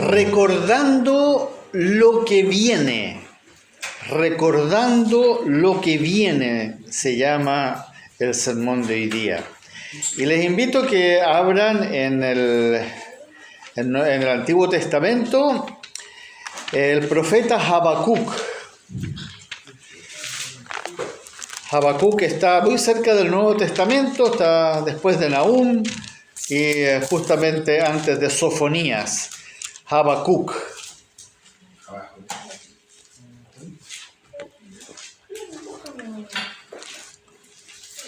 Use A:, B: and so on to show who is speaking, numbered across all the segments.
A: Recordando lo que viene. Recordando lo que viene se llama el sermón de hoy día. Y les invito a que abran en el Antiguo Testamento el profeta Habacuc. Habacuc está muy cerca del Nuevo Testamento, está después de Nahum y justamente antes de Sofonías. Habacuc.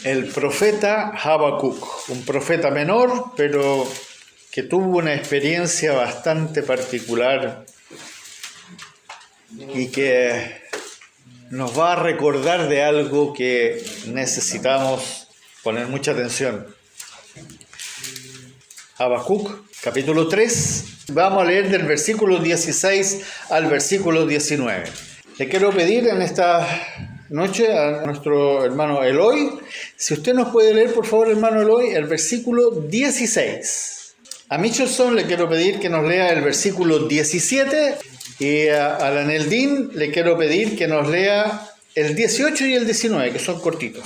A: El profeta Habacuc, un profeta menor, pero que tuvo una experiencia bastante particular y que nos va a recordar de algo que necesitamos poner mucha atención. Habacuc, capítulo 3, vamos a leer del versículo 16 al versículo 19. Le quiero pedir en esta noche a nuestro hermano Eloy, si usted nos puede leer, por favor, hermano Eloy, el versículo 16. A Michelson le quiero pedir que nos lea el versículo 17 y a Laneldín le quiero pedir que nos lea el 18 y el 19, que son cortitos.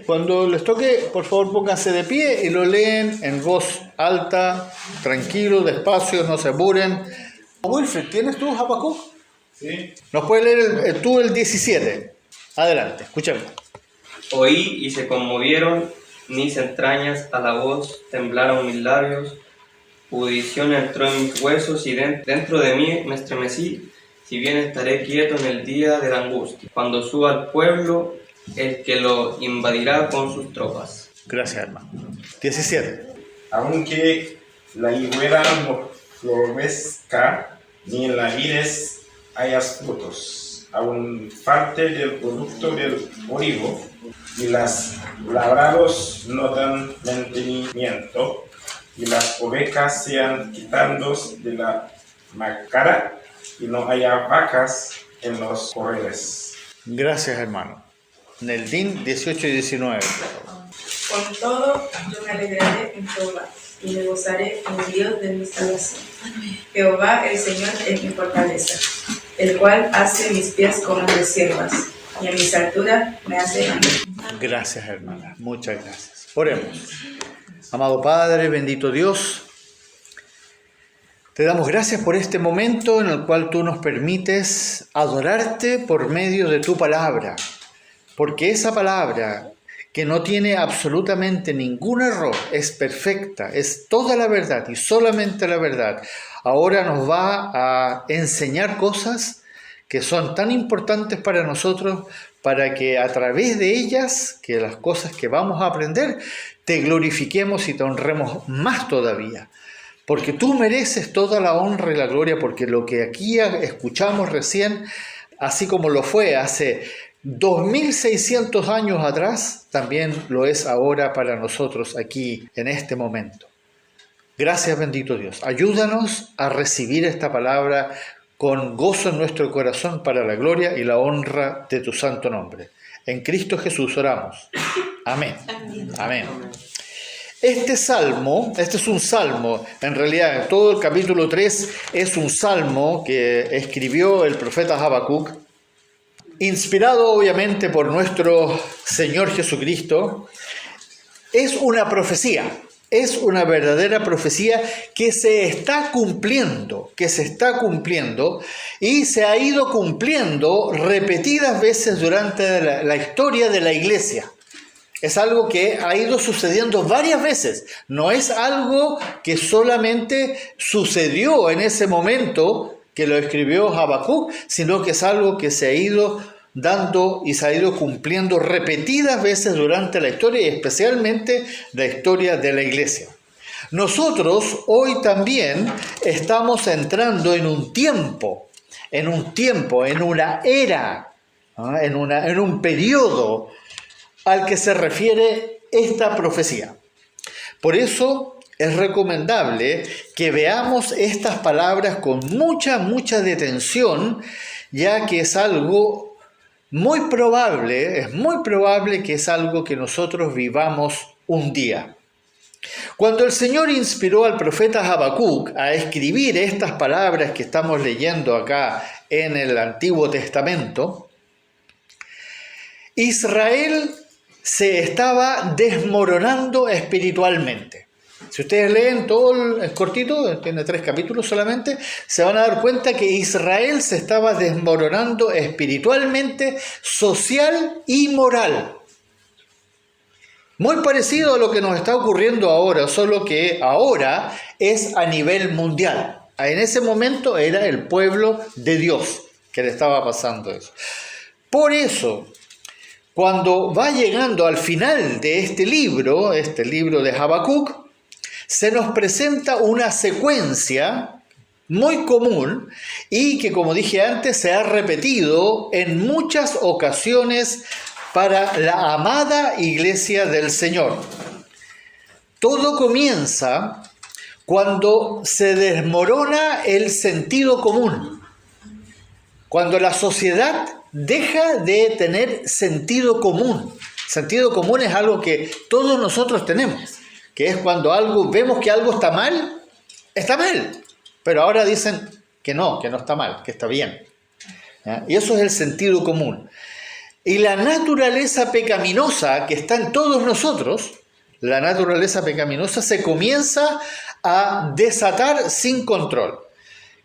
A: Cuando les toque, por favor, pónganse de pie y lo leen en voz alta, tranquilo, despacio, no se apuren. Wilfred, ¿tienes tú Habacuc?
B: Sí.
A: ¿Nos puedes leer tú el 17? Adelante, escuchemos.
C: Oí y se conmovieron mis entrañas, a la voz temblaron mis labios, pudición entró en mis huesos y dentro de mí me estremecí, si bien estaré quieto en el día de la angustia, cuando suba al pueblo el que lo invadirá con sus tropas.
A: Gracias, hermano. 17.
B: Aunque la higuera no florezca, ni en la vides hayas frutos, aún falte del producto del olivo, y las labrados no dan mantenimiento, y las ovejas sean quitados de la macara, y no haya vacas en los corrales.
A: Gracias, hermano. Neldín, 18 y 19.
D: Con todo, yo me alegraré en Jehová, y me gozaré en el Dios de mi salvación. Jehová, el Señor, es mi fortaleza, el cual hace mis pies como de siervas, y en mis alturas me hace andar.
A: Gracias, hermana. Muchas gracias. Oremos. Amado Padre, bendito Dios, te damos gracias por este momento en el cual tú nos permites adorarte por medio de tu palabra, porque esa palabra que no tiene absolutamente ningún error, es perfecta, es toda la verdad y solamente la verdad, ahora nos va a enseñar cosas que son tan importantes para nosotros, para que a través de ellas, que las cosas que vamos a aprender, te glorifiquemos y te honremos más todavía. Porque tú mereces toda la honra y la gloria, porque lo que aquí escuchamos recién, así como lo fue hace 2600 años atrás, también lo es ahora para nosotros aquí en este momento. Gracias, bendito Dios. Ayúdanos a recibir esta palabra con gozo en nuestro corazón para la gloria y la honra de tu santo nombre. En Cristo Jesús oramos. Amén. Amén. Este es un salmo, en realidad todo el capítulo 3 es un salmo que escribió el profeta Habacuc, inspirado obviamente por nuestro Señor Jesucristo. Es una profecía. Es una verdadera profecía que se está cumpliendo y se ha ido cumpliendo repetidas veces durante la historia de la iglesia. Es algo que ha ido sucediendo varias veces. No es algo que solamente sucedió en ese momento que lo escribió Habacuc, sino que es algo que se ha ido dando y se ha ido cumpliendo repetidas veces durante la historia y especialmente la historia de la iglesia. Nosotros hoy también estamos entrando en un tiempo, en una era, en un periodo al que se refiere esta profecía. Por eso es recomendable que veamos estas palabras con mucha detención, ya que es algo muy probable que es algo que nosotros vivamos un día. Cuando el Señor inspiró al profeta Habacuc a escribir estas palabras que estamos leyendo acá en el Antiguo Testamento, Israel se estaba desmoronando espiritualmente. Si ustedes leen todo, es cortito, tiene 3 capítulos solamente, se van a dar cuenta que Israel se estaba desmoronando espiritualmente, social y moral. Muy parecido a lo que nos está ocurriendo ahora, solo que ahora es a nivel mundial. En ese momento era el pueblo de Dios que le estaba pasando eso. Por eso, cuando va llegando al final de este libro de Habacuc, se nos presenta una secuencia muy común y que, como dije antes, se ha repetido en muchas ocasiones para la amada iglesia del Señor. Todo comienza cuando se desmorona el sentido común, cuando la sociedad deja de tener sentido común. Sentido común es algo que todos nosotros tenemos, que es cuando vemos que algo está mal, pero ahora dicen que no está mal, que está bien. ¿Ya? Y eso es el sentido común. Y la naturaleza pecaminosa que está en todos nosotros, la naturaleza pecaminosa se comienza a desatar sin control.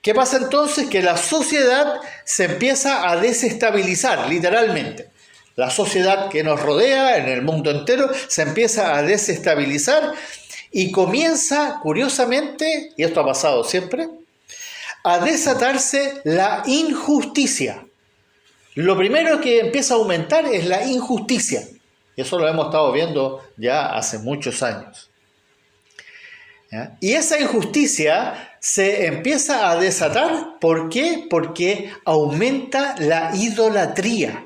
A: ¿Qué pasa entonces? Que la sociedad se empieza a desestabilizar, literalmente. La sociedad que nos rodea en el mundo entero se empieza a desestabilizar y comienza, curiosamente, y esto ha pasado siempre, a desatarse la injusticia. Lo primero que empieza a aumentar es la injusticia. Y eso lo hemos estado viendo ya hace muchos años. ¿Ya? Y esa injusticia se empieza a desatar. ¿Por qué? Porque aumenta la idolatría.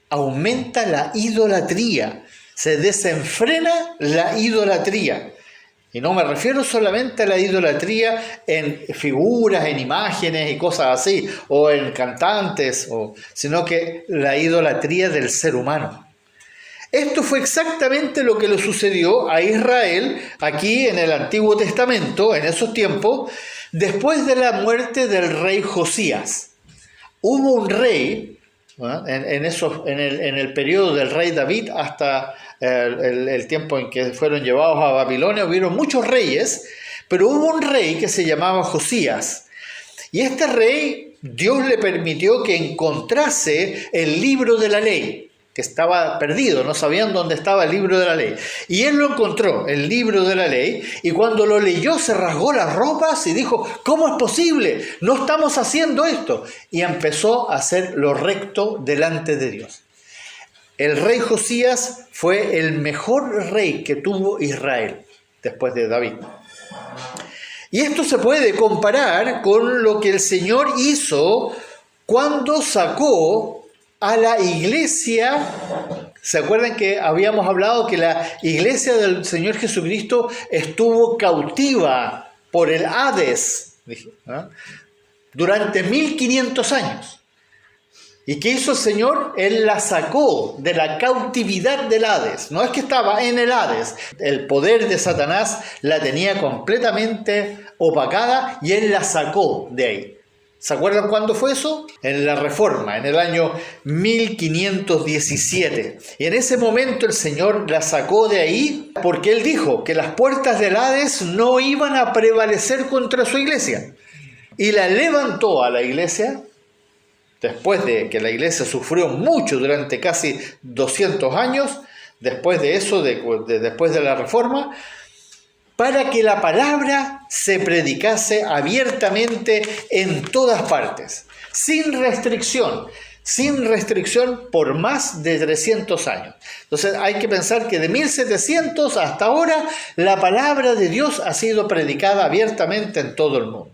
A: Aumenta la idolatría. Se desenfrena la idolatría. Y no me refiero solamente a la idolatría en figuras, en imágenes y cosas así, o en cantantes, sino que la idolatría del ser humano. Esto fue exactamente lo que le sucedió a Israel aquí en el Antiguo Testamento, en esos tiempos, después de la muerte del rey Josías. Hubo un rey, ¿no? en el periodo del rey David hasta el tiempo en que fueron llevados a Babilonia, hubieron muchos reyes, pero hubo un rey que se llamaba Josías. Y este rey, Dios le permitió que encontrase el libro de la ley, que estaba perdido, no sabían dónde estaba el libro de la ley. Y él lo encontró, el libro de la ley, y cuando lo leyó se rasgó las ropas y dijo, ¿cómo es posible? No estamos haciendo esto. Y empezó a hacer lo recto delante de Dios. El rey Josías fue el mejor rey que tuvo Israel después de David. Y esto se puede comparar con lo que el Señor hizo cuando sacó a la iglesia. ¿Se acuerdan que habíamos hablado que la iglesia del Señor Jesucristo estuvo cautiva por el Hades, ¿no? durante 1500 años? ¿Y qué hizo el Señor? Él la sacó de la cautividad del Hades. No es que estaba en el Hades. El poder de Satanás la tenía completamente opacada y Él la sacó de ahí. ¿Se acuerdan cuándo fue eso? En la Reforma, en el año 1517. Y en ese momento el Señor la sacó de ahí porque Él dijo que las puertas del Hades no iban a prevalecer contra su iglesia. Y la levantó a la iglesia. Después de que la iglesia sufrió mucho durante casi 200 años, después de eso, después de la Reforma, para que la palabra se predicase abiertamente en todas partes, sin restricción por más de 300 años. Entonces hay que pensar que de 1700 hasta ahora la palabra de Dios ha sido predicada abiertamente en todo el mundo.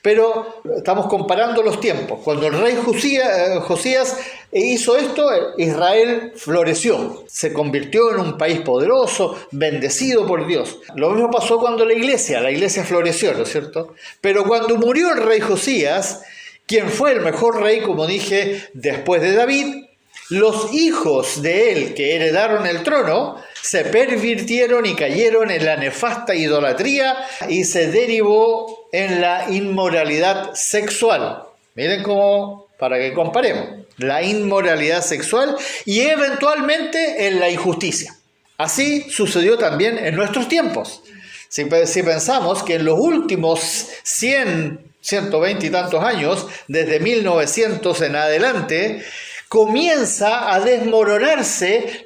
A: Pero estamos comparando los tiempos. Cuando el rey Josías hizo esto, Israel floreció, se convirtió en un país poderoso, bendecido por Dios. Lo mismo pasó cuando la iglesia floreció, ¿no es cierto? Pero cuando murió el rey Josías, quien fue el mejor rey, como dije, después de David, los hijos de él que heredaron el trono se pervirtieron y cayeron en la nefasta idolatría y se derivó en la inmoralidad sexual. Miren cómo, para que comparemos, la inmoralidad sexual y eventualmente en la injusticia. Así sucedió también en nuestros tiempos. Si pensamos que en los últimos 120 y tantos años, desde 1900 en adelante, comienza a desmoronarse,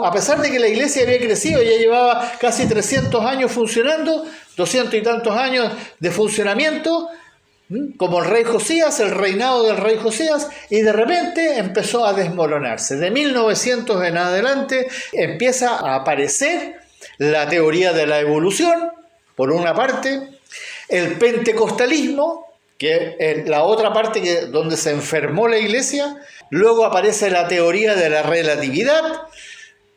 A: a pesar de que la iglesia había crecido, ya llevaba casi 300 años funcionando, 200 y tantos años de funcionamiento, como el rey Josías, el reinado del rey Josías, y de repente empezó a desmoronarse. De 1900 en adelante empieza a aparecer la teoría de la evolución, por una parte, el pentecostalismo, que es la otra parte donde se enfermó la iglesia. Luego aparece la teoría de la relatividad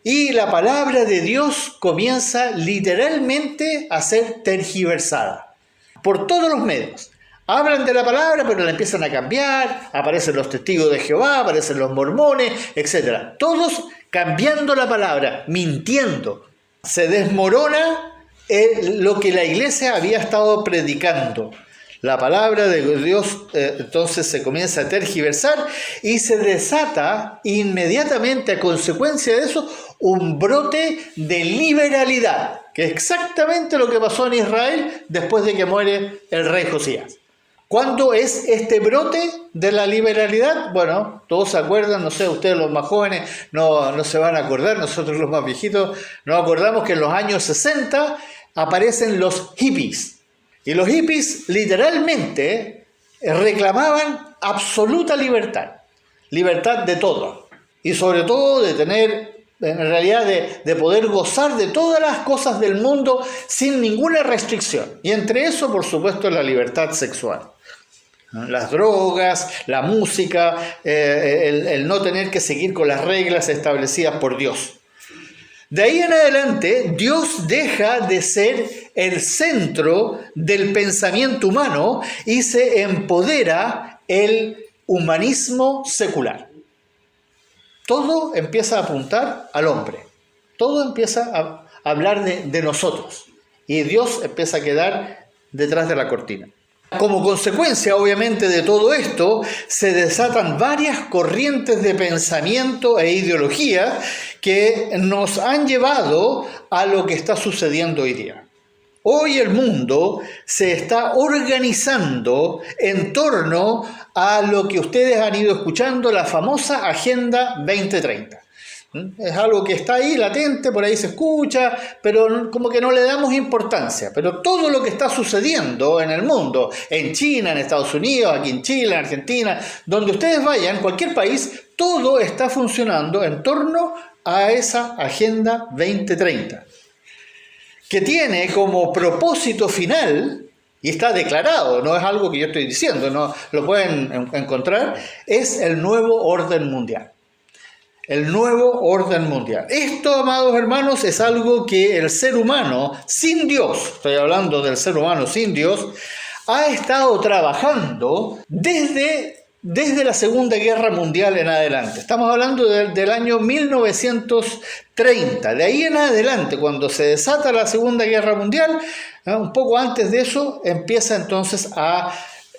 A: y la palabra de Dios comienza literalmente a ser tergiversada por todos los medios. Hablan de la palabra, pero la empiezan a cambiar, aparecen los testigos de Jehová, aparecen los mormones, etc. Todos cambiando la palabra, mintiendo. Se desmorona lo que la iglesia había estado predicando. La palabra de Dios entonces se comienza a tergiversar y se desata inmediatamente a consecuencia de eso un brote de liberalidad, que es exactamente lo que pasó en Israel después de que muere el rey Josías. ¿Cuándo es este brote de la liberalidad? Bueno, todos se acuerdan, no sé, ustedes los más jóvenes no se van a acordar, nosotros los más viejitos nos acordamos que en los años 60 aparecen los hippies. Y los hippies literalmente reclamaban absoluta libertad de todo. Y sobre todo de tener, en realidad, de poder gozar de todas las cosas del mundo sin ninguna restricción. Y entre eso, por supuesto, la libertad sexual. Las drogas, la música, el no tener que seguir con las reglas establecidas por Dios. De ahí en adelante, Dios deja de ser el centro del pensamiento humano y se empodera el humanismo secular. Todo empieza a apuntar al hombre. Todo empieza a hablar de nosotros. Y Dios empieza a quedar detrás de la cortina. Como consecuencia, obviamente, de todo esto, se desatan varias corrientes de pensamiento e ideología que nos han llevado a lo que está sucediendo hoy día. Hoy el mundo se está organizando en torno a lo que ustedes han ido escuchando, la famosa Agenda 2030. Es algo que está ahí latente, por ahí se escucha, pero como que no le damos importancia. Pero todo lo que está sucediendo en el mundo, en China, en Estados Unidos, aquí en Chile, en Argentina, donde ustedes vayan, cualquier país, todo está funcionando en torno a esa Agenda 2030, que tiene como propósito final, y está declarado, no es algo que yo estoy diciendo, no lo pueden encontrar, es el nuevo orden mundial. El nuevo orden mundial. Esto, amados hermanos, es algo que el ser humano sin Dios, estoy hablando del ser humano sin Dios, ha estado trabajando desde la Segunda Guerra Mundial en adelante. Estamos hablando del año 1930. De ahí en adelante, cuando se desata la Segunda Guerra Mundial, un poco antes de eso, empieza entonces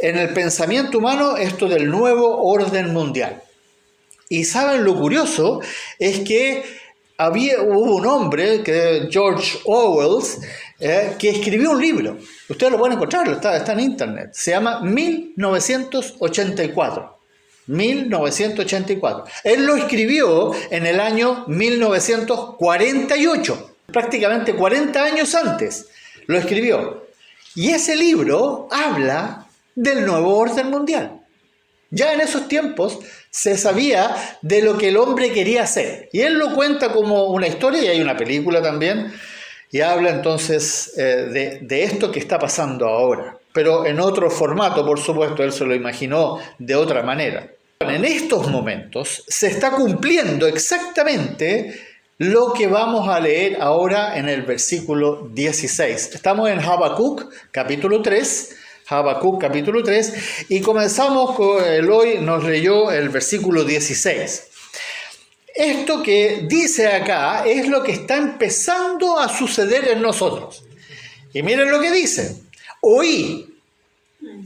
A: en el pensamiento humano esto del nuevo orden mundial. Y saben lo curioso, es que hubo un hombre, que George Orwell, que escribió un libro. Ustedes lo pueden encontrar, está en internet. Se llama 1984. 1984. Él lo escribió en el año 1948, prácticamente 40 años antes. Lo escribió. Y ese libro habla del nuevo orden mundial. Ya en esos tiempos se sabía de lo que el hombre quería hacer. Y él lo cuenta como una historia, y hay una película también, y habla entonces de esto que está pasando ahora. Pero en otro formato, por supuesto, él se lo imaginó de otra manera. En estos momentos se está cumpliendo exactamente lo que vamos a leer ahora en el versículo 16. Estamos en Habacuc, capítulo 3, Habacuc capítulo 3, y comenzamos con Eloy nos leyó el versículo 16. Esto que dice acá es lo que está empezando a suceder en nosotros. Y miren lo que dice. Oí.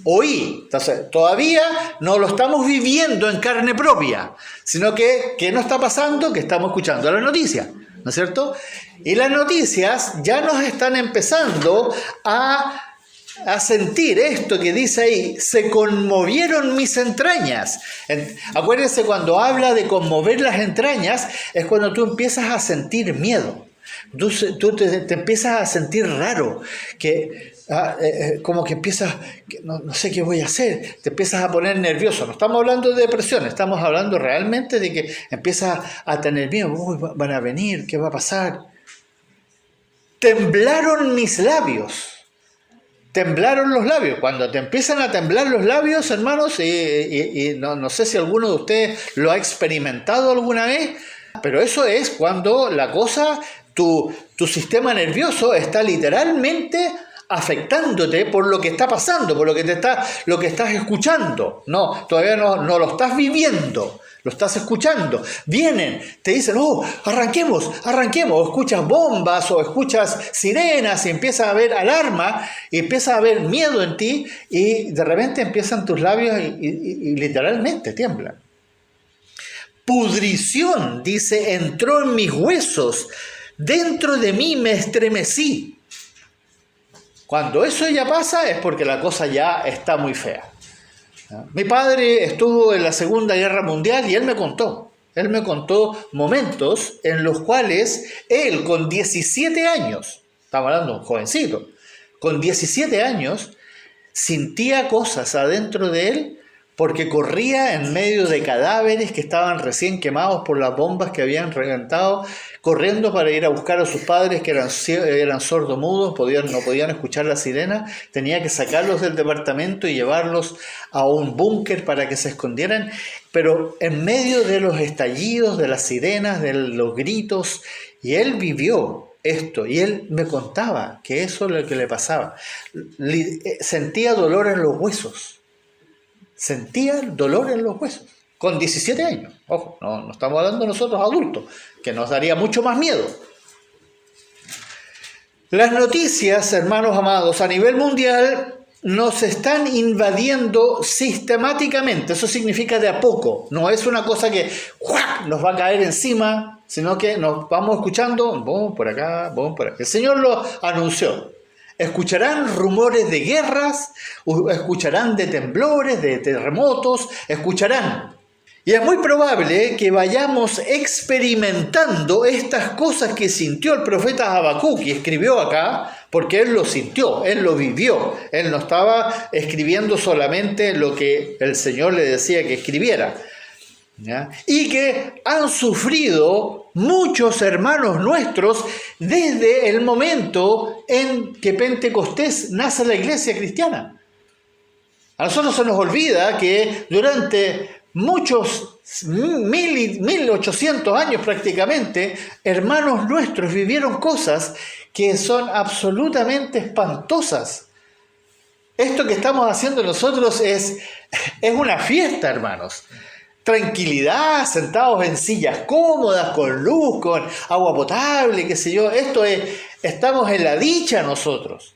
A: Entonces, todavía no lo estamos viviendo en carne propia, sino que, ¿qué nos está pasando? Que estamos escuchando la noticia, ¿no es cierto? Y las noticias ya nos están empezando a sentir esto que dice ahí, se conmovieron mis entrañas. Acuérdense, cuando habla de conmover las entrañas, es cuando tú empiezas a sentir miedo. Tú te empiezas a sentir raro, que como que empiezas, no sé qué voy a hacer, te empiezas a poner nervioso. No estamos hablando de depresión, estamos hablando realmente de que empiezas a tener miedo. Uy, van a venir, ¿qué va a pasar? Temblaron mis labios. Temblaron los labios. Cuando te empiezan a temblar los labios, hermanos, y no sé si alguno de ustedes lo ha experimentado alguna vez, pero eso es cuando la cosa, tu sistema nervioso está literalmente afectándote por lo que está pasando, por lo que estás escuchando. No, todavía no lo estás viviendo, lo estás escuchando. Vienen, te dicen, arranquemos, o escuchas bombas, o escuchas sirenas, y empieza a haber alarma, y empieza a haber miedo en ti, y de repente empiezan tus labios y literalmente tiemblan. Pudrición, dice, entró en mis huesos, dentro de mí me estremecí. Cuando eso ya pasa es porque la cosa ya está muy fea. Mi padre estuvo en la Segunda Guerra Mundial y él me contó momentos en los cuales él, con 17 años, estamos hablando de un jovencito, con 17 años, sentía cosas adentro de él porque corría en medio de cadáveres que estaban recién quemados por las bombas que habían reventado, corriendo para ir a buscar a sus padres que eran sordomudos, no podían escuchar la sirena. Tenía que sacarlos del departamento y llevarlos a un búnker para que se escondieran. Pero en medio de los estallidos, de las sirenas, de los gritos, y él vivió esto, y él me contaba que eso es lo que le pasaba. Sentía dolor en los huesos. Sentía dolor en los huesos, con 17 años. Ojo, no estamos hablando de nosotros adultos, que nos daría mucho más miedo. Las noticias, hermanos amados, a nivel mundial nos están invadiendo sistemáticamente. Eso significa de a poco. No es una cosa que nos va a caer encima, sino que nos vamos escuchando, vamos por acá, vamos por acá. El Señor lo anunció. Escucharán rumores de guerras, escucharán de temblores, de terremotos, escucharán. Y es muy probable que vayamos experimentando estas cosas que sintió el profeta Habacuc y escribió acá, porque él lo sintió, él lo vivió. Él no estaba escribiendo solamente lo que el Señor le decía que escribiera, ¿ya? Y que han sufrido muchos hermanos nuestros desde el momento en que Pentecostés nace la iglesia cristiana. A nosotros se nos olvida que durante muchos 1800 años prácticamente, hermanos nuestros vivieron cosas que son absolutamente espantosas. Esto que estamos haciendo nosotros es una fiesta, hermanos. Tranquilidad, sentados en sillas cómodas, con luz, con agua potable, qué sé yo. Estamos en la dicha nosotros.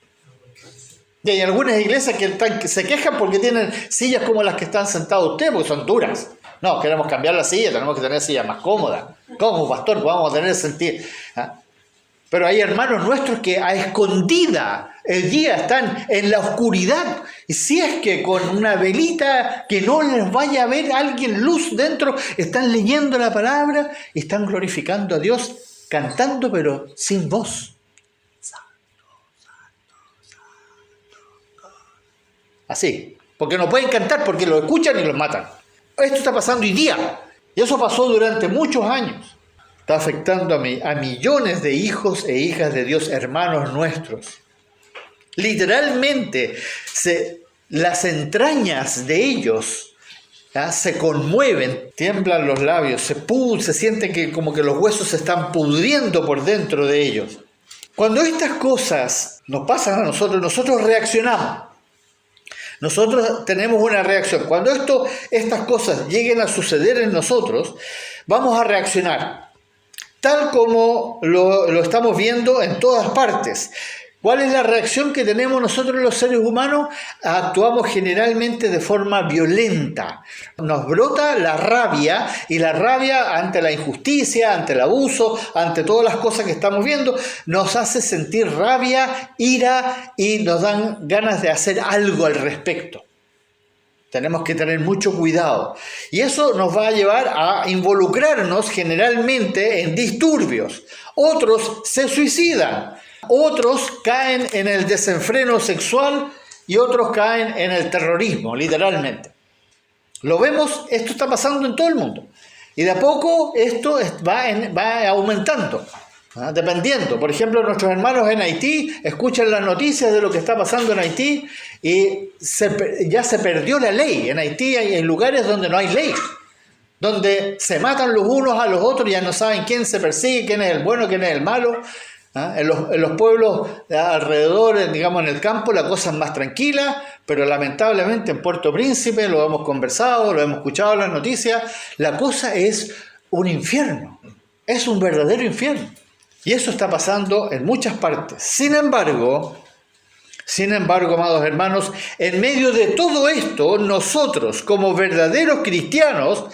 A: Y hay algunas iglesias que se quejan porque tienen sillas como las que están sentados ustedes, porque son duras. No, queremos cambiar la silla, tenemos que tener sillas más cómodas. ¿Cómo, pastor? Vamos a tener sentido. Pero hay hermanos nuestros que a escondida el día están en la oscuridad. Y si es que con una velita que no les vaya a ver alguien luz dentro, están leyendo la palabra y están glorificando a Dios, cantando pero sin voz. Así, porque no pueden cantar porque lo escuchan y los matan. Esto está pasando hoy día. Y eso pasó durante muchos años. Está afectando a millones de hijos e hijas de Dios, hermanos nuestros. Literalmente, las entrañas de ellos se conmueven, tiemblan los labios, se siente que como que los huesos se están pudriendo por dentro de ellos. Cuando estas cosas nos pasan a nosotros reaccionamos. Nosotros tenemos una reacción. Cuando estas cosas lleguen a suceder en nosotros, vamos a reaccionar, tal como lo estamos viendo en todas partes. ¿Cuál es la reacción que tenemos nosotros los seres humanos? Actuamos generalmente de forma violenta. Nos brota la rabia, y la rabia ante la injusticia, ante el abuso, ante todas las cosas que estamos viendo, nos hace sentir rabia, ira, y nos dan ganas de hacer algo al respecto. Tenemos que tener mucho cuidado. Y eso nos va a llevar a involucrarnos generalmente en disturbios. Otros se suicidan. Otros caen en el desenfreno sexual y otros caen en el terrorismo, literalmente. Lo vemos, esto está pasando en todo el mundo. Y de a poco esto va aumentando, dependiendo. Por ejemplo, nuestros hermanos en Haití escuchan las noticias de lo que está pasando en Haití y ya se perdió la ley. En Haití hay lugares donde no hay ley, donde se matan los unos a los otros, ya no saben quién se persigue, quién es el bueno, quién es el malo. En los pueblos alrededor, digamos en el campo, la cosa es más tranquila, pero lamentablemente en Puerto Príncipe, lo hemos conversado, lo hemos escuchado en las noticias, la cosa es un infierno, es un verdadero infierno. Y eso está pasando en muchas partes. Sin embargo, amados hermanos, en medio de todo esto, nosotros como verdaderos cristianos,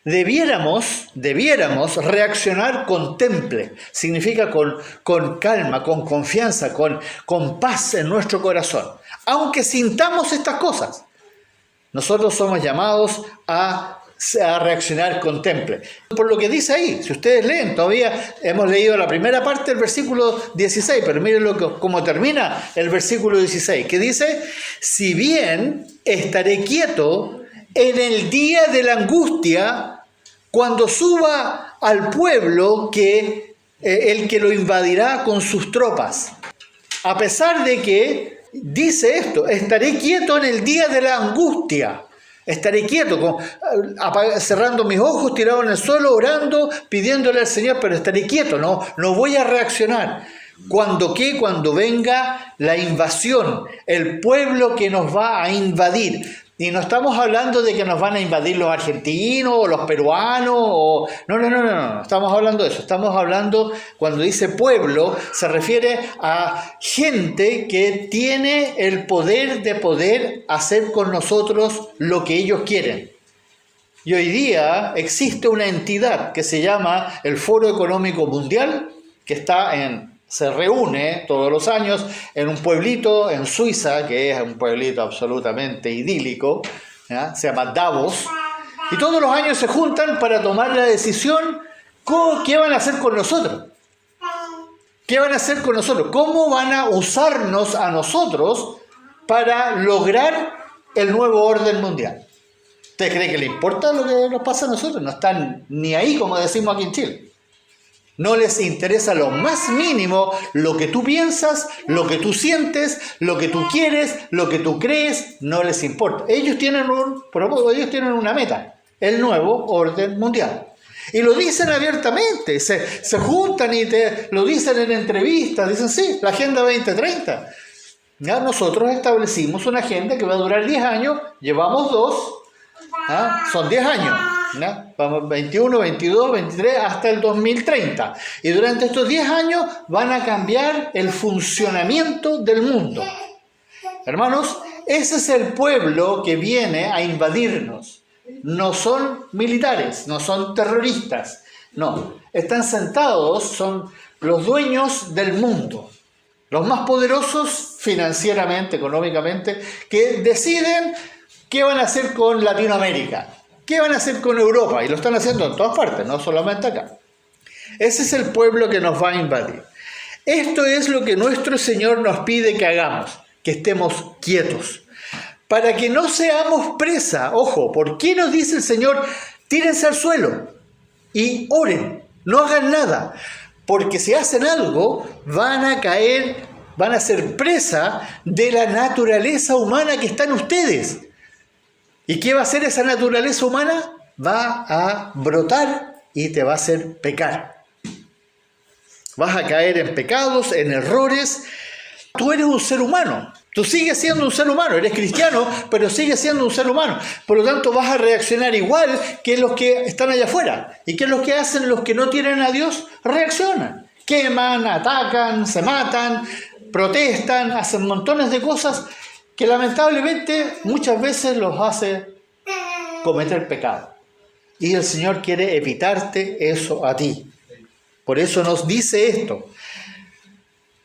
A: debiéramos reaccionar con temple. Significa con calma, con confianza, con paz en nuestro corazón. Aunque sintamos estas cosas, nosotros somos llamados a reaccionar con temple. Por lo que dice ahí, si ustedes leen, todavía hemos leído la primera parte del versículo 16, pero miren cómo termina el versículo 16, que dice: si bien estaré quieto en el día de la angustia, cuando suba al pueblo el que lo invadirá con sus tropas. A pesar de que dice esto, estaré quieto en el día de la angustia. Estaré quieto, cerrando mis ojos, tirado en el suelo, orando, pidiéndole al Señor, pero estaré quieto, no voy a reaccionar. ¿Cuándo qué? Cuando venga la invasión, el pueblo que nos va a invadir. Y no estamos hablando de que nos van a invadir los argentinos o los peruanos. No, estamos hablando de eso. Estamos hablando, cuando dice pueblo, se refiere a gente que tiene el poder de poder hacer con nosotros lo que ellos quieren. Y hoy día existe una entidad que se llama el Foro Económico Mundial, que se reúne todos los años en un pueblito en Suiza, que es un pueblito absolutamente idílico, ¿ya? Se llama Davos, y todos los años se juntan para tomar la decisión qué van a hacer con nosotros. ¿Qué van a hacer con nosotros? ¿Cómo van a usarnos a nosotros para lograr el nuevo orden mundial? ¿Usted cree que le importa lo que nos pasa a nosotros? No están ni ahí, como decimos aquí en Chile. No les interesa lo más mínimo lo que tú piensas, lo que tú sientes, lo que tú quieres, lo que tú crees, no les importa. Ellos tienen una meta, el nuevo orden mundial. Y lo dicen abiertamente, se juntan y lo dicen en entrevistas, dicen sí, la Agenda 2030. Ya nosotros establecimos una agenda que va a durar 10 años, llevamos 2, son 10 años. ¿no? Vamos 21, 22, 23 hasta el 2030. Y durante estos 10 años van a cambiar el funcionamiento del mundo. Hermanos, ese es el pueblo que viene a invadirnos. No son militares, no son terroristas. No, están sentados, son los dueños del mundo. Los más poderosos financieramente, económicamente, que deciden qué van a hacer con Latinoamérica. ¿Qué van a hacer con Europa? Y lo están haciendo en todas partes, no solamente acá. Ese es el pueblo que nos va a invadir. Esto es lo que nuestro Señor nos pide que hagamos, que estemos quietos, para que no seamos presa. Ojo, ¿por qué nos dice el Señor? Tírense al suelo y oren, no hagan nada, porque si hacen algo van a caer, van a ser presa de la naturaleza humana que está en ustedes. ¿Y qué va a hacer esa naturaleza humana? Va a brotar y te va a hacer pecar. Vas a caer en pecados, en errores. Tú eres un ser humano. Tú sigues siendo un ser humano, eres cristiano, pero sigues siendo un ser humano. Por lo tanto, vas a reaccionar igual que los que están allá afuera. ¿Y qué es lo que hacen los que no tienen a Dios? Reaccionan. Queman, atacan, se matan, protestan, hacen montones de cosas que lamentablemente muchas veces los hace cometer pecado. Y el Señor quiere evitarte eso a ti. Por eso nos dice esto.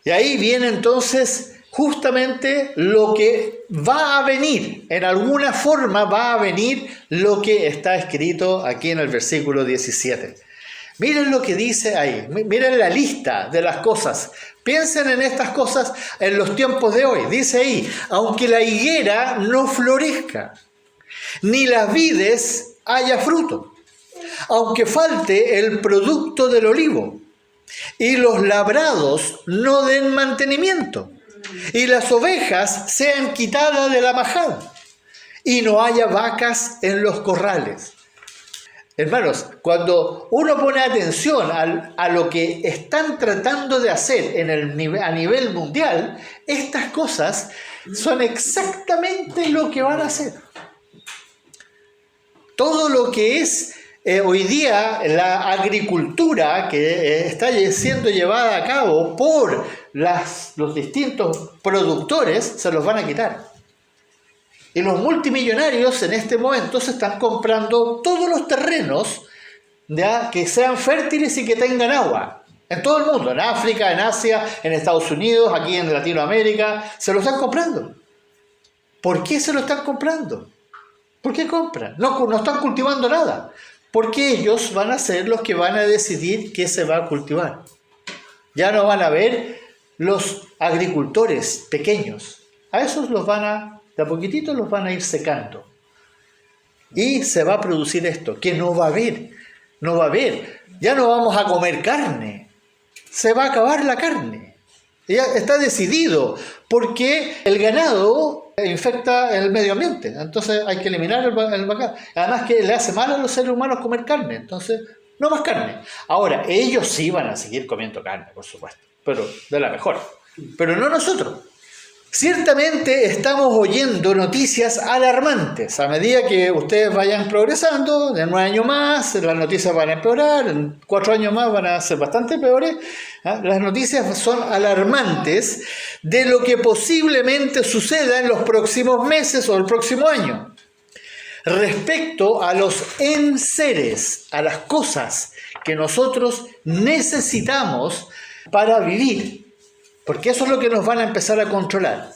A: Y ahí viene entonces justamente lo que va a venir. En alguna forma va a venir lo que está escrito aquí en el versículo 17. Miren lo que dice ahí. Miren la lista de las cosas. Piensen en estas cosas en los tiempos de hoy. Dice ahí, aunque la higuera no florezca, ni las vides haya fruto, aunque falte el producto del olivo, y los labrados no den mantenimiento, y las ovejas sean quitadas de la majada, y no haya vacas en los corrales. Hermanos, cuando uno pone atención a lo que están tratando de hacer a nivel mundial, estas cosas son exactamente lo que van a hacer. Todo lo que es hoy día la agricultura que está siendo llevada a cabo por los distintos productores, se los van a quitar. Y los multimillonarios en este momento se están comprando todos los terrenos ¿ya? Que sean fértiles y que tengan agua. En todo el mundo, en África, en Asia, en Estados Unidos, aquí en Latinoamérica, se lo están comprando. ¿Por qué se lo están comprando? ¿Por qué compran? No están cultivando nada. Porque ellos van a ser los que van a decidir qué se va a cultivar. Ya no van a ver los agricultores pequeños. A esos de a poquitito los van a ir secando. Y se va a producir esto, que no va a haber. Ya no vamos a comer carne. Se va a acabar la carne. Ya está decidido, porque el ganado infecta el medio ambiente. Entonces hay que eliminar el ganado. Además que le hace mal a los seres humanos comer carne. Entonces, no más carne. Ahora, ellos sí van a seguir comiendo carne, por supuesto. Pero de la mejor. Pero no nosotros. Ciertamente estamos oyendo noticias alarmantes. A medida que ustedes vayan progresando, en 9 años más, las noticias van a empeorar, en 4 años más van a ser bastante peores. Las noticias son alarmantes de lo que posiblemente suceda en los próximos meses o el próximo año. Respecto a los enseres, a las cosas que nosotros necesitamos para vivir. Porque eso es lo que nos van a empezar a controlar.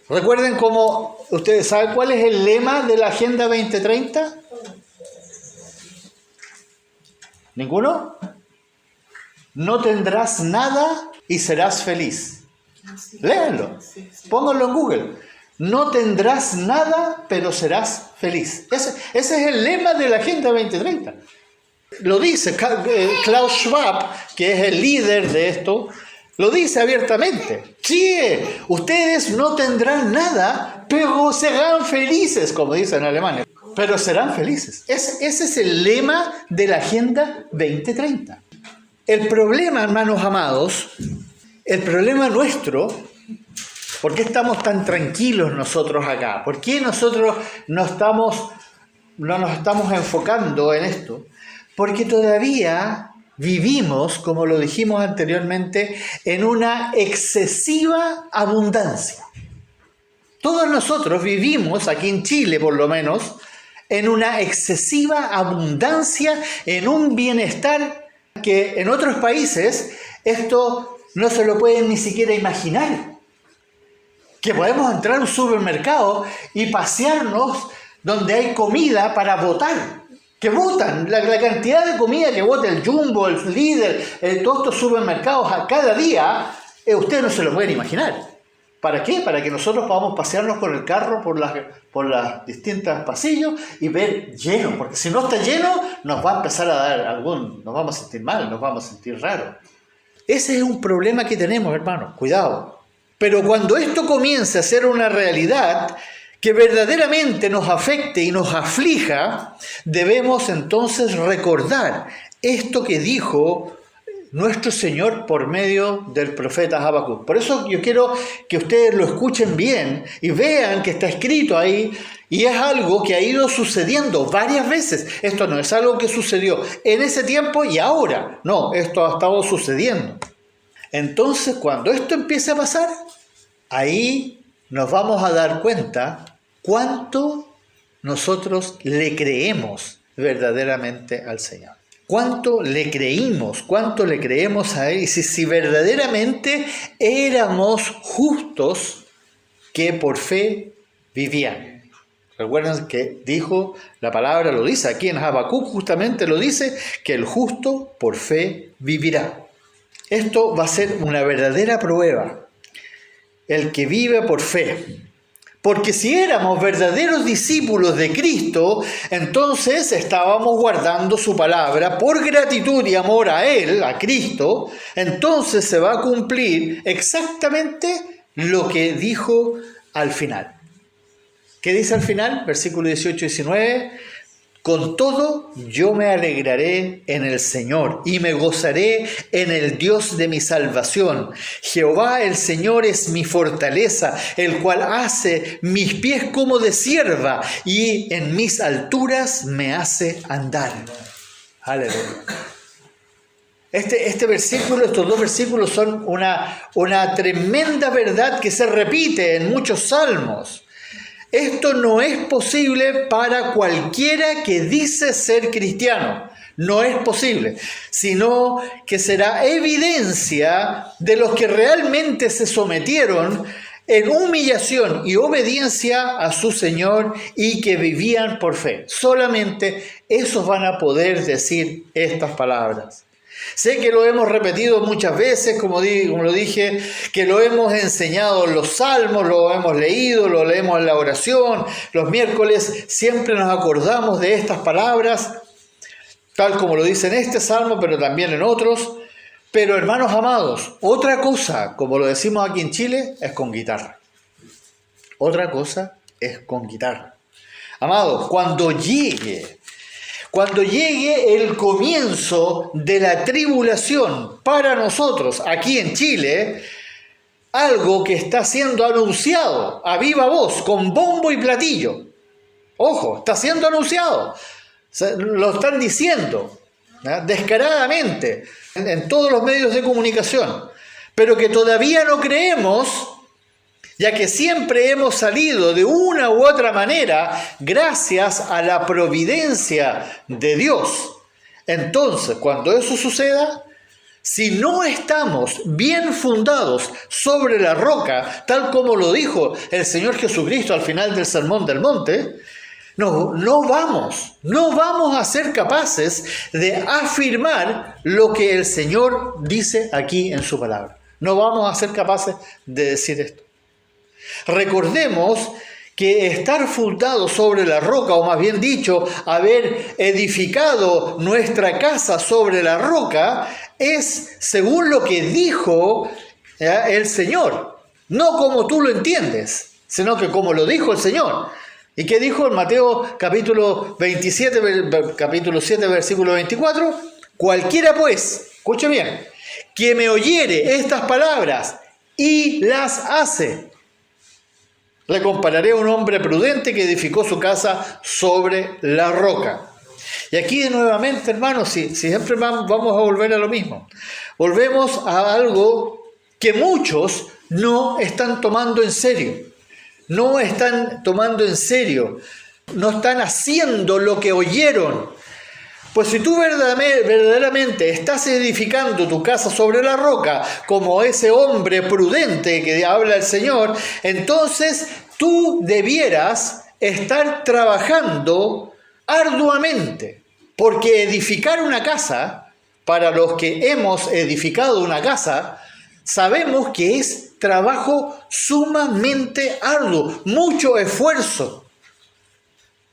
A: Recuerden cómo, ustedes saben cuál es el lema de la Agenda 2030. ¿Ninguno? No tendrás nada y serás feliz. Léanlo, pónganlo en Google. No tendrás nada, pero serás feliz. Ese es el lema de la Agenda 2030. Lo dice Klaus Schwab, que es el líder de esto. Lo dice abiertamente. Sí, ustedes no tendrán nada, pero serán felices, como dicen en Alemania. Pero serán felices. Ese es el lema de la Agenda 2030. El problema, hermanos amados, el problema nuestro, ¿por qué estamos tan tranquilos nosotros acá? ¿Por qué nosotros no nos estamos enfocando en esto? Porque todavía vivimos, como lo dijimos anteriormente, en una excesiva abundancia. Todos nosotros vivimos, aquí en Chile por lo menos, en una excesiva abundancia, en un bienestar que en otros países esto no se lo pueden ni siquiera imaginar. Que podemos entrar a un supermercado y pasearnos donde hay comida para botar. Que botan, la cantidad de comida que bota el Jumbo, el Líder, todos estos supermercados a cada día, ustedes no se lo pueden imaginar. ¿Para qué? Para que nosotros podamos pasearnos con el carro por las distintas pasillos y ver lleno, porque si no está lleno nos va a empezar a dar nos vamos a sentir mal, nos vamos a sentir raros. Ese es un problema que tenemos, hermanos, cuidado. Pero cuando esto comience a ser una realidad que verdaderamente nos afecte y nos aflija, debemos entonces recordar esto que dijo nuestro Señor por medio del profeta Habacuc. Por eso yo quiero que ustedes lo escuchen bien y vean que está escrito ahí, y es algo que ha ido sucediendo varias veces. Esto no es algo que sucedió en ese tiempo y ahora. No, esto ha estado sucediendo. Entonces, cuando esto empiece a pasar, ahí nos vamos a dar cuenta cuánto nosotros le creemos verdaderamente al Señor. ¿Cuánto le creímos? ¿Cuánto le creemos a Él? Y si verdaderamente éramos justos que por fe vivían. Recuerden que dijo, la palabra lo dice, aquí en Habacuc justamente lo dice, que el justo por fe vivirá. Esto va a ser una verdadera prueba. El que vive por fe. Porque si éramos verdaderos discípulos de Cristo, entonces estábamos guardando su palabra por gratitud y amor a Él, a Cristo, entonces se va a cumplir exactamente lo que dijo al final. ¿Qué dice al final? Versículo 18 y 19. Con todo, yo me alegraré en el Señor y me gozaré en el Dios de mi salvación. Jehová el Señor es mi fortaleza, el cual hace mis pies como de cierva y en mis alturas me hace andar. Aleluya. Este versículo, estos dos versículos son una tremenda verdad que se repite en muchos salmos. Esto no es posible para cualquiera que dice ser cristiano. No es posible, sino que será evidencia de los que realmente se sometieron en humillación y obediencia a su Señor y que vivían por fe. Solamente esos van a poder decir estas palabras. Sé que lo hemos repetido muchas veces, como lo dije, que lo hemos enseñado en los salmos, lo hemos leído, lo leemos en la oración. Los miércoles siempre nos acordamos de estas palabras, tal como lo dice en este salmo, pero también en otros. Pero hermanos amados, otra cosa, como lo decimos aquí en Chile, es con guitarra. Otra cosa es con guitarra. Amados, cuando llegue el comienzo de la tribulación para nosotros aquí en Chile, algo que está siendo anunciado a viva voz, con bombo y platillo. Ojo, está siendo anunciado. Lo están diciendo, ¿no?, descaradamente en todos los medios de comunicación, pero que todavía no creemos, ya que siempre hemos salido de una u otra manera gracias a la providencia de Dios. Entonces, cuando eso suceda, si no estamos bien fundados sobre la roca, tal como lo dijo el Señor Jesucristo al final del Sermón del Monte, no vamos a ser capaces de afirmar lo que el Señor dice aquí en su palabra. No vamos a ser capaces de decir esto. Recordemos que estar fundado sobre la roca, o más bien dicho, haber edificado nuestra casa sobre la roca, es según lo que dijo el Señor. No como tú lo entiendes, sino que como lo dijo el Señor. ¿Y qué dijo en Mateo capítulo 7, versículo 24? Cualquiera pues, escuche bien, que me oyere estas palabras y las hace, le compararé a un hombre prudente que edificó su casa sobre la roca. Y aquí nuevamente, hermanos, si siempre vamos a volver a lo mismo. Volvemos a algo que muchos no están tomando en serio. No están tomando en serio. No están haciendo lo que oyeron. Pues si tú verdaderamente estás edificando tu casa sobre la roca, como ese hombre prudente que habla el Señor, entonces tú debieras estar trabajando arduamente. Porque edificar una casa, para los que hemos edificado una casa, sabemos que es trabajo sumamente arduo, mucho esfuerzo.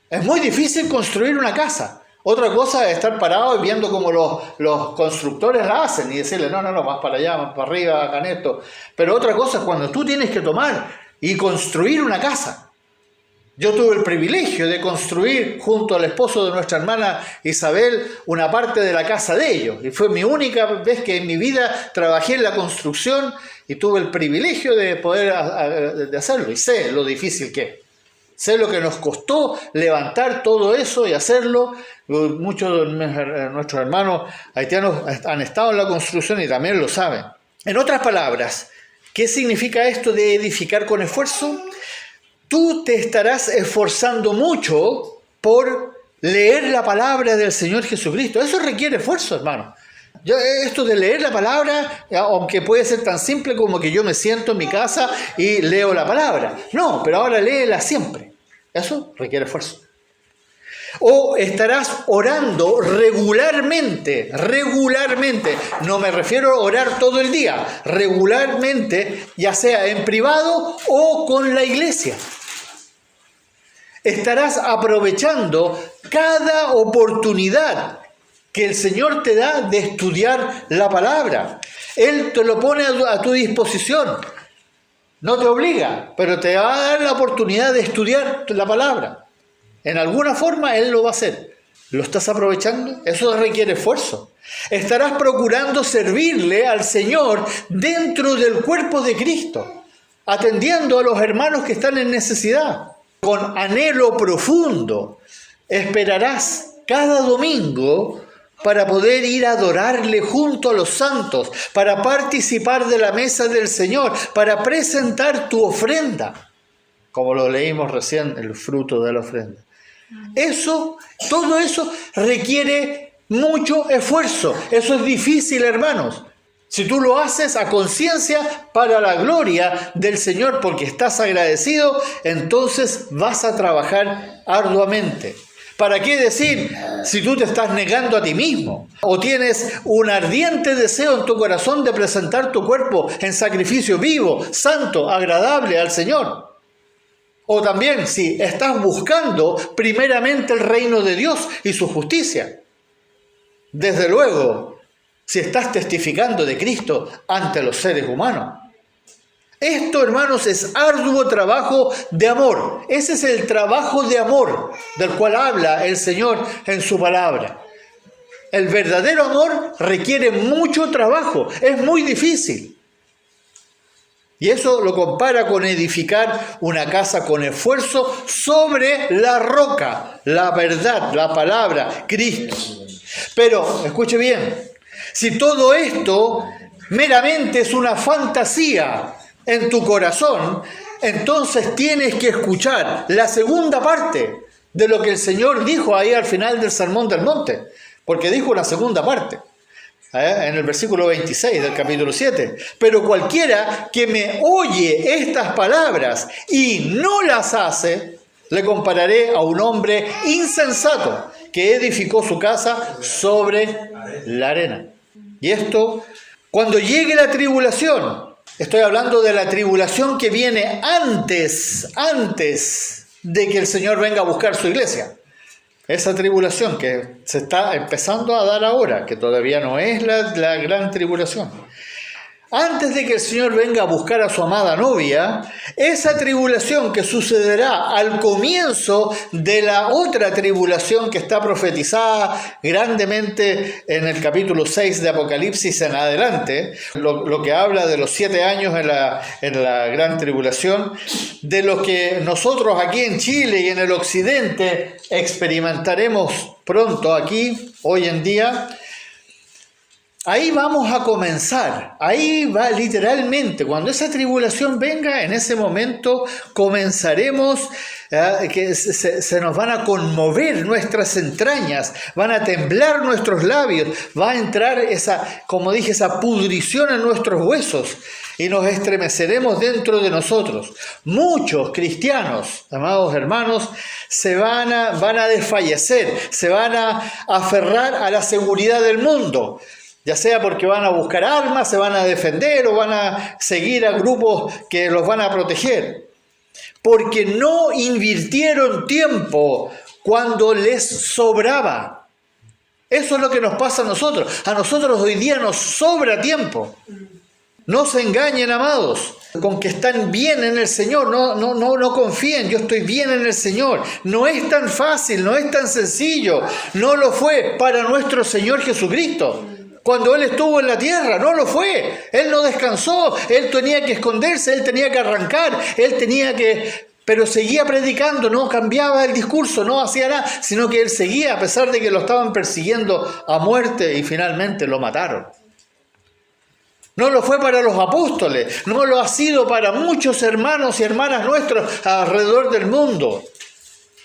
A: Es muy difícil construir una casa. Otra cosa es estar parado y viendo cómo los constructores la hacen y decirle, no, más para allá, más para arriba, hagan esto. Pero otra cosa es cuando tú tienes que tomar y construir una casa. Yo tuve el privilegio de construir junto al esposo de nuestra hermana Isabel una parte de la casa de ellos. Y fue mi única vez que en mi vida trabajé en la construcción y tuve el privilegio de poder de hacerlo. Y sé lo difícil que es. Sé lo que nos costó levantar todo eso y hacerlo. Muchos de nuestros hermanos haitianos han estado en la construcción y también lo saben. En otras palabras, ¿qué significa esto de edificar con esfuerzo? Tú te estarás esforzando mucho por leer la palabra del Señor Jesucristo. Eso requiere esfuerzo, hermano. Esto de leer la palabra, aunque puede ser tan simple como que yo me siento en mi casa y leo la palabra. No, pero ahora léela siempre. Eso requiere esfuerzo. O estarás orando regularmente. No me refiero a orar todo el día, regularmente, ya sea en privado o con la iglesia. Estarás aprovechando cada oportunidad que el Señor te da de estudiar la palabra. Él te lo pone a tu disposición. No te obliga, pero te va a dar la oportunidad de estudiar la palabra. En alguna forma Él lo va a hacer. ¿Lo estás aprovechando? Eso requiere esfuerzo. Estarás procurando servirle al Señor dentro del cuerpo de Cristo, atendiendo a los hermanos que están en necesidad. Con anhelo profundo, esperarás cada domingo para poder ir a adorarle junto a los santos, para participar de la mesa del Señor, para presentar tu ofrenda, como lo leímos recién, el fruto de la ofrenda. Todo eso requiere mucho esfuerzo. Eso es difícil, hermanos. Si tú lo haces a conciencia para la gloria del Señor porque estás agradecido, entonces vas a trabajar arduamente. ¿Para qué decir si tú te estás negando a ti mismo? O tienes un ardiente deseo en tu corazón de presentar tu cuerpo en sacrificio vivo, santo, agradable al Señor. O también si estás buscando primeramente el reino de Dios y su justicia. Desde luego, si estás testificando de Cristo ante los seres humanos. Esto, hermanos, es arduo trabajo de amor. Ese es el trabajo de amor del cual habla el Señor en su palabra. El verdadero amor requiere mucho trabajo, es muy difícil. Y eso lo compara con edificar una casa con esfuerzo sobre la roca, la verdad, la palabra, Cristo. Pero, escuche bien, si todo esto meramente es una fantasía en tu corazón, entonces tienes que escuchar la segunda parte de lo que el Señor dijo ahí al final del Sermón del Monte, porque dijo una segunda parte, en el versículo 26 del capítulo 7. Pero cualquiera que me oye estas palabras y no las hace, le compararé a un hombre insensato que edificó su casa sobre la arena. Y esto, cuando llegue la tribulación, estoy hablando de la tribulación que viene antes de que el Señor venga a buscar su iglesia. Esa tribulación que se está empezando a dar ahora, que todavía no es la gran tribulación. Antes de que el Señor venga a buscar a su amada novia, esa tribulación que sucederá al comienzo de la otra tribulación que está profetizada grandemente en el capítulo 6 de Apocalipsis en adelante, lo que habla de los 7 años en la gran tribulación, de lo que nosotros aquí en Chile y en el occidente experimentaremos pronto aquí, hoy en día. Ahí vamos a comenzar, ahí va literalmente, cuando esa tribulación venga, en ese momento comenzaremos, que se nos van a conmover nuestras entrañas, van a temblar nuestros labios, va a entrar esa pudrición en nuestros huesos y nos estremeceremos dentro de nosotros. Muchos cristianos, amados hermanos, se van a desfallecer, se van a aferrar a la seguridad del mundo. Ya sea porque van a buscar armas, se van a defender o van a seguir a grupos que los van a proteger. Porque no invirtieron tiempo cuando les sobraba. Eso es lo que nos pasa a nosotros. A nosotros hoy día nos sobra tiempo. No se engañen, amados, con que están bien en el Señor. No confíen, yo estoy bien en el Señor. No es tan fácil, no es tan sencillo. No lo fue para nuestro Señor Jesucristo. Cuando Él estuvo en la tierra, no lo fue. Él no descansó, Él tenía que esconderse, Él tenía que arrancar, pero seguía predicando, no cambiaba el discurso, no hacía nada, sino que Él seguía a pesar de que lo estaban persiguiendo a muerte y finalmente lo mataron. No lo fue para los apóstoles, no lo ha sido para muchos hermanos y hermanas nuestros alrededor del mundo.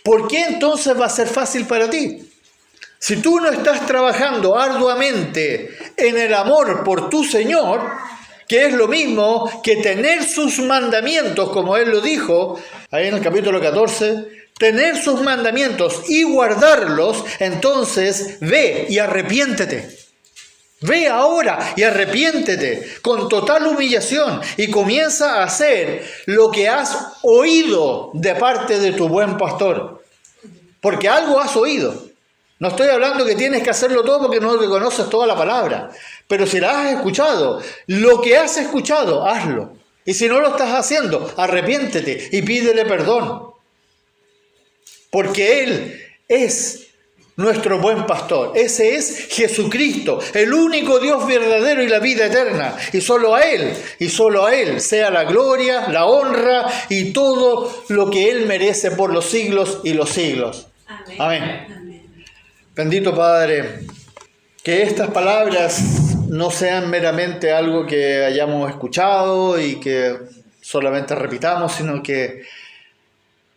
A: ¿Por qué entonces va a ser fácil para ti? Si tú no estás trabajando arduamente en el amor por tu Señor, que es lo mismo que tener sus mandamientos, como Él lo dijo, ahí en el capítulo 14, tener sus mandamientos y guardarlos, entonces ve y arrepiéntete. Ve ahora y arrepiéntete con total humillación y comienza a hacer lo que has oído de parte de tu buen pastor. Porque algo has oído. No estoy hablando que tienes que hacerlo todo porque no reconoces toda la palabra. Pero si la has escuchado, lo que has escuchado, hazlo. Y si no lo estás haciendo, arrepiéntete y pídele perdón. Porque Él es nuestro buen pastor. Ese es Jesucristo, el único Dios verdadero y la vida eterna. Y solo a Él sea la gloria, la honra y todo lo que Él merece por los siglos y los siglos. Amén. Amén. Bendito Padre, que estas palabras no sean meramente algo que hayamos escuchado y que solamente repitamos, sino que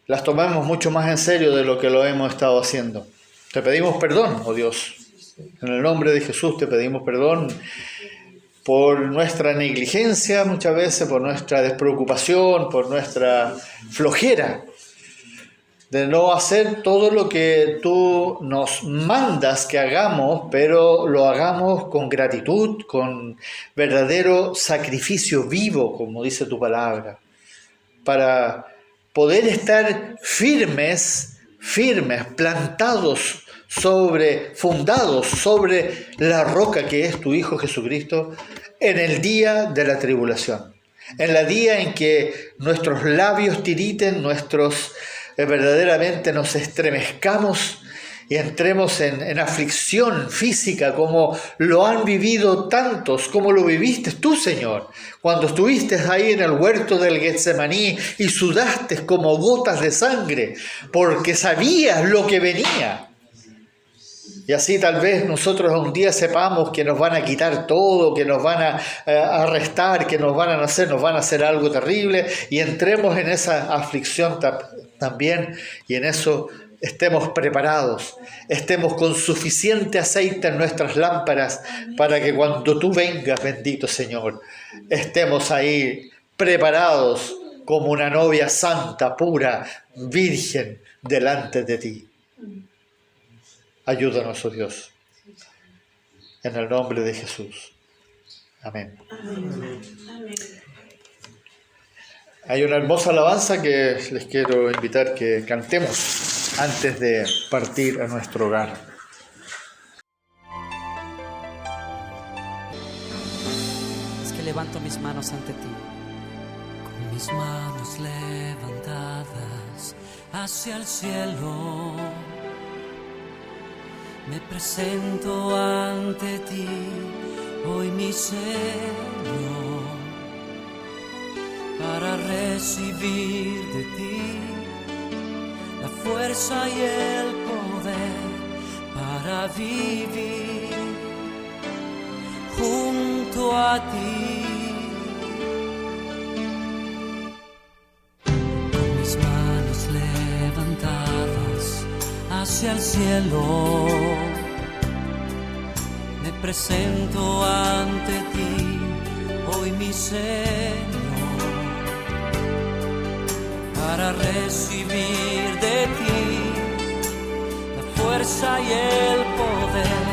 A: las tomemos mucho más en serio de lo que lo hemos estado haciendo. Te pedimos perdón, oh Dios. En el nombre de Jesús te pedimos perdón por nuestra negligencia muchas veces, por nuestra despreocupación, por nuestra flojera de no hacer todo lo que tú nos mandas que hagamos, pero lo hagamos con gratitud, con verdadero sacrificio vivo, como dice tu palabra, para poder estar firmes, plantados fundados sobre la roca que es tu Hijo Jesucristo en el día de la tribulación, en el día en que nuestros labios tiriten, verdaderamente nos estremezcamos y entremos en aflicción física como lo han vivido tantos, como lo viviste tú, Señor, cuando estuviste ahí en el huerto del Getsemaní y sudaste como gotas de sangre porque sabías lo que venía. Y así tal vez nosotros un día sepamos que nos van a quitar todo, que nos van a arrestar, que nos van a hacer algo terrible y entremos en esa aflicción también y en eso estemos preparados, estemos con suficiente aceite en nuestras lámparas para que cuando tú vengas, bendito Señor, estemos ahí preparados como una novia santa, pura, virgen delante de ti. Ayúdanos, oh Dios, en el nombre de Jesús. Amén. Amén. Hay una hermosa alabanza que les quiero invitar que cantemos antes de partir a nuestro hogar.
E: Es que levanto mis manos ante ti. Con mis manos levantadas hacia el cielo, me presento ante ti, hoy mi Señor, para recibir de ti la fuerza y el poder para vivir junto a ti. Con mis manos levantadas hacia el cielo, me presento ante ti, hoy mi Señor, para recibir de ti la fuerza y el poder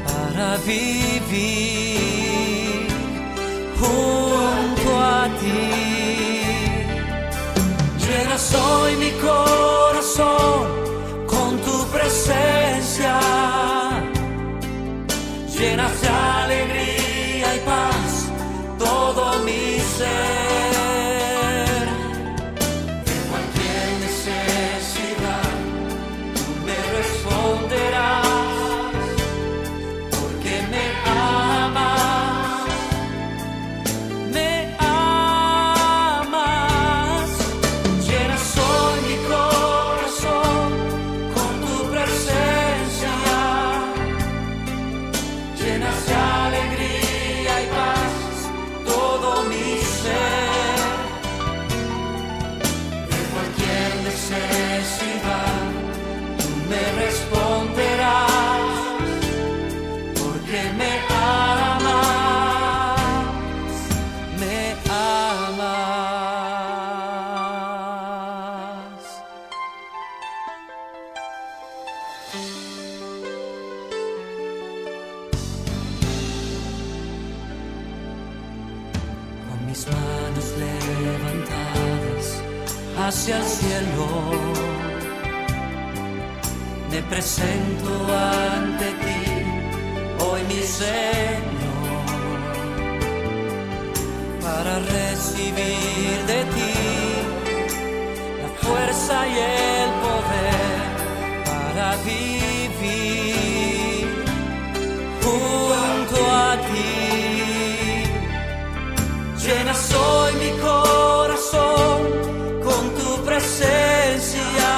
E: para vivir junto a ti. Llenas hoy mi corazón con tu presencia, llenas de alegría y paz todo hacia el cielo. Me presento ante ti, hoy mi Señor, para recibir de ti la fuerza y el poder para vivir junto a ti. Llenas hoy mi corazón con tu presencia,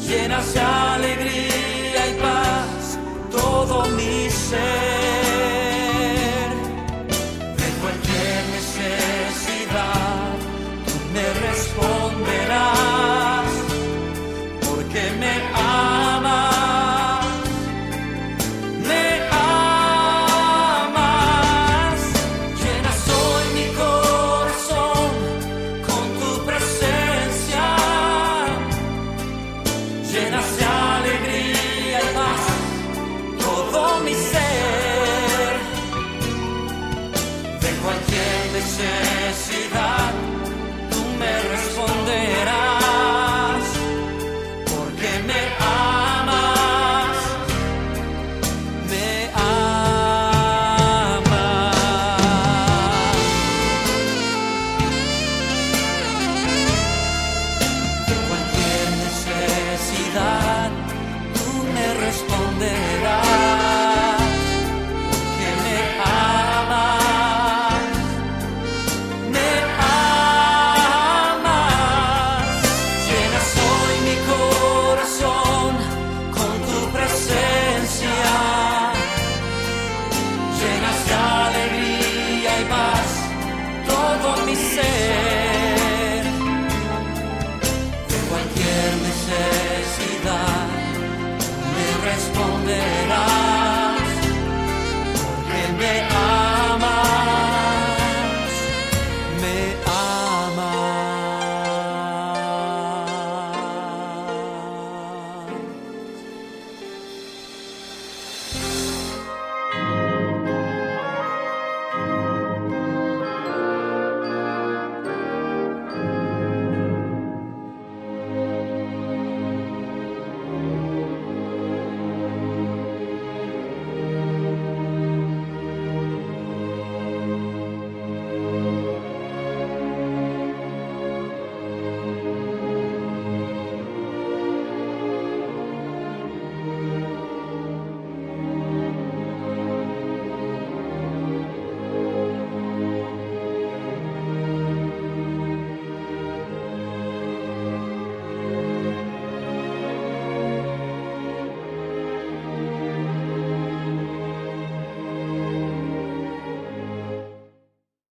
E: llenas de alegría y paz todo mi ser. De cualquier necesidad tú me responderás, porque me amas, me amas. Llenas hoy mi corazón con tu presencia, llenas de alegría y paz todo mi ser. De cualquier necesidad tú me responderás, porque me amas, me amas. De cualquier necesidad